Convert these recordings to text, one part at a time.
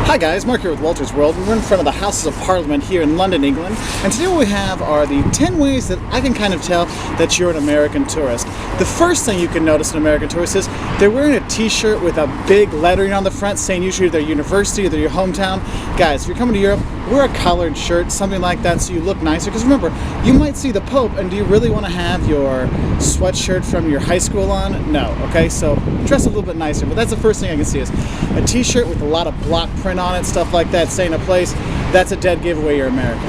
Hi guys, Mark here with Walter's World, and we're in front of the Houses of Parliament here in London, England. And today what we have are the 10 ways that I can kind of tell that you're an American tourist. The first thing you can notice an American tourist is they're wearing a t-shirt with a big lettering on the front saying usually their university or their hometown. Guys, if you're coming to Europe, wear a collared shirt, something like that, so you look nicer. Because remember, you might see the Pope, and do you really want to have your sweatshirt from your high school on? No, okay? So dress a little bit nicer. But that's the first thing I can see is a t-shirt with a lot of block print on it, stuff like that, saying a place. That's a dead giveaway you're American.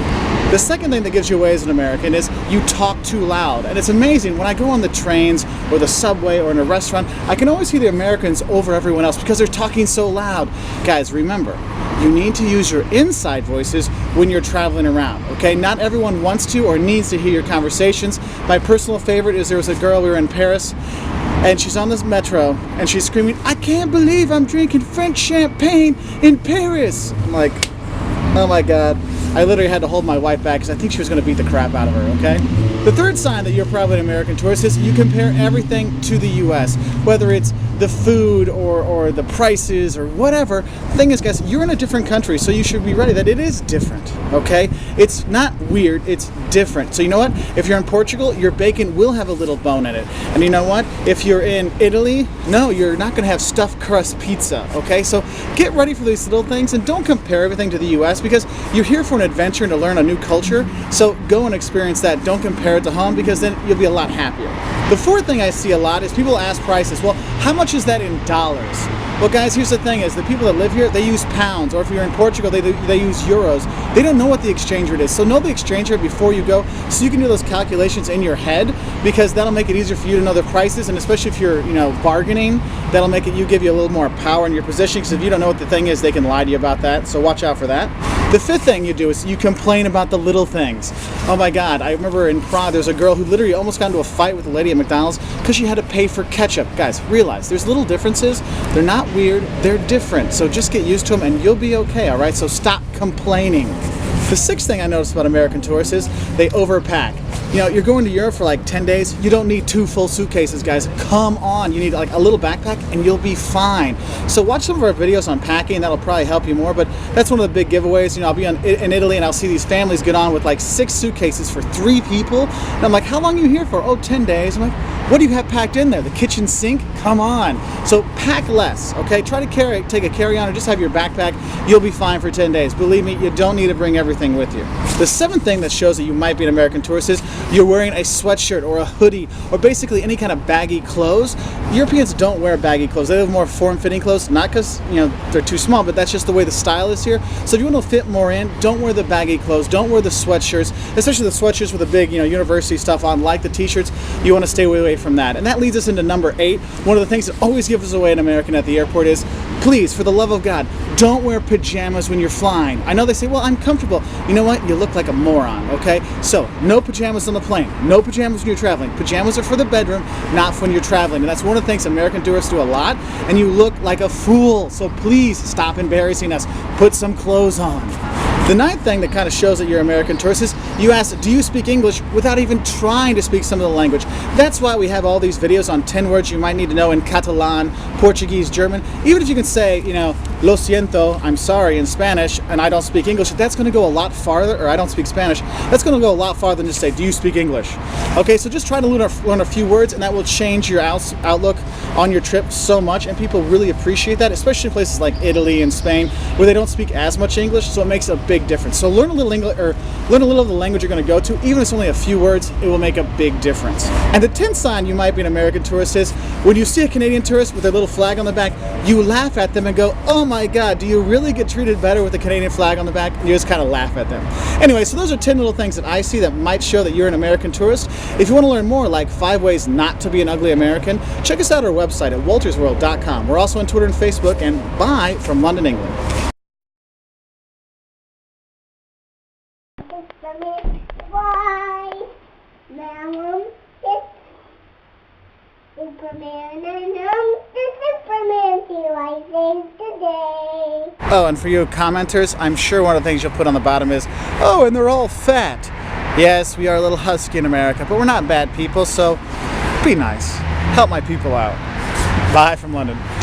The second thing that gives you away as an American is you talk too loud. And it's amazing, when I go on the trains or the subway or in a restaurant, I can always hear the Americans over everyone else because they're talking so loud. Guys, remember, you need to use your inside voices when you're traveling around, okay? Not everyone wants to or needs to hear your conversations. My personal favorite is there was a girl, we were in Paris, and she's on this metro, and she's screaming, "I can't believe I'm drinking French champagne in Paris!" I'm like, oh my God. I literally had to hold my wife back because I think she was going to beat the crap out of her, okay? The third sign that you're probably an American tourist is you compare everything to the US, whether it's the food or the prices or whatever. The thing is, guys, you're in a different country, so you should be ready that it is different, okay? It's not weird, it's different. So you know what? If you're in Portugal, your bacon will have a little bone in it. And you know what? If you're in Italy, no, you're not going to have stuffed crust pizza, okay? So get ready for these little things and don't compare everything to the US because you're here for an adventure and to learn a new culture. So go and experience that. Don't compare it to home because then you'll be a lot happier. The fourth thing I see a lot is people ask prices. Well, how much is that in dollars? Well, guys, here's the thing is the people that live here, they use pounds, or if you're in Portugal, they use euros. They don't know what the exchange rate is. So know the exchange rate before you go so you can do those calculations in your head because that'll make it easier for you to know the prices, and especially if you're, bargaining, that'll make it give you a little more power in your position because if you don't know what the thing is, they can lie to you about that. So watch out for that. The fifth thing you do is you complain about the little things. Oh my God, I remember in Prague there was a girl who literally almost got into a fight with a lady at McDonald's because she had to pay for ketchup. Guys, realize there's little differences. They're not weird, they're different. So just get used to them and you'll be okay, all right? So stop complaining. The sixth thing I noticed about American tourists is they overpack. You're going to Europe for like 10 days. You don't need 2 full suitcases, guys. Come on. You need like a little backpack and you'll be fine. So watch some of our videos on packing. That'll probably help you more. But that's one of the big giveaways. I'll be in Italy and I'll see these families get on with like 6 suitcases for 3 people. And I'm like, how long are you here for? Oh, 10 days. I'm like, what do you have packed in there? The kitchen sink? Come on. So pack less, okay? Try to take a carry-on or just have your backpack. You'll be fine for 10 days. Believe me, you don't need to bring everything with you. The seventh thing that shows that you might be an American tourist is you're wearing a sweatshirt or a hoodie or basically any kind of baggy clothes. Europeans don't wear baggy clothes. They have more form-fitting clothes, not because they're too small, but that's just the way the style is here. So if you want to fit more in, don't wear the baggy clothes. Don't wear the sweatshirts, especially the sweatshirts with the big university stuff on, like the t-shirts. You want to stay away from that. And that leads us into number 8. One of the things that always gives us away an American at the airport is, please, for the love of God, don't wear pajamas when you're flying. I know they say, well, I'm comfortable. You know what? You look like a moron, okay? So, no pajamas on the plane. No pajamas when you're traveling. Pajamas are for the bedroom, not when you're traveling. And that's one of the things American tourists do a lot, and you look like a fool. So please stop embarrassing us. Put some clothes on. The ninth thing that kind of shows that you're an American tourist is you ask, do you speak English, without even trying to speak some of the language. That's why we have all these videos on 10 words you might need to know in Catalan, Portuguese, German. Even if you can say, lo siento, I'm sorry in Spanish, and I don't speak English, that's going to go a lot farther, or I don't speak Spanish, that's going to go a lot farther than just say, do you speak English? Okay, so just try to learn a few words, and that will change your outlook on your trip so much, and people really appreciate that, especially in places like Italy and Spain, where they don't speak as much English, so it makes a big difference. So learn a little English, or learn a little of the language you're going to go to. Even if it's only a few words, it will make a big difference. And the 10th sign you might be an American tourist is when you see a Canadian tourist with their little flag on the back, you laugh at them and go, oh my God, do you really get treated better with the Canadian flag on the back? And you just kind of laugh at them. Anyway, so those are 10 little things that I see that might show that you're an American tourist. If you want to learn more, like 5 ways not to be an ugly American, check us out at our website at waltersworld.com. We're also on Twitter and Facebook, and bye from London, England. Why? Now Superman and the Superman he today. Oh, and for you commenters, I'm sure one of the things you'll put on the bottom is, oh, and they're all fat. Yes, we are a little husky in America, but we're not bad people, so be nice. Help my people out. Bye from London.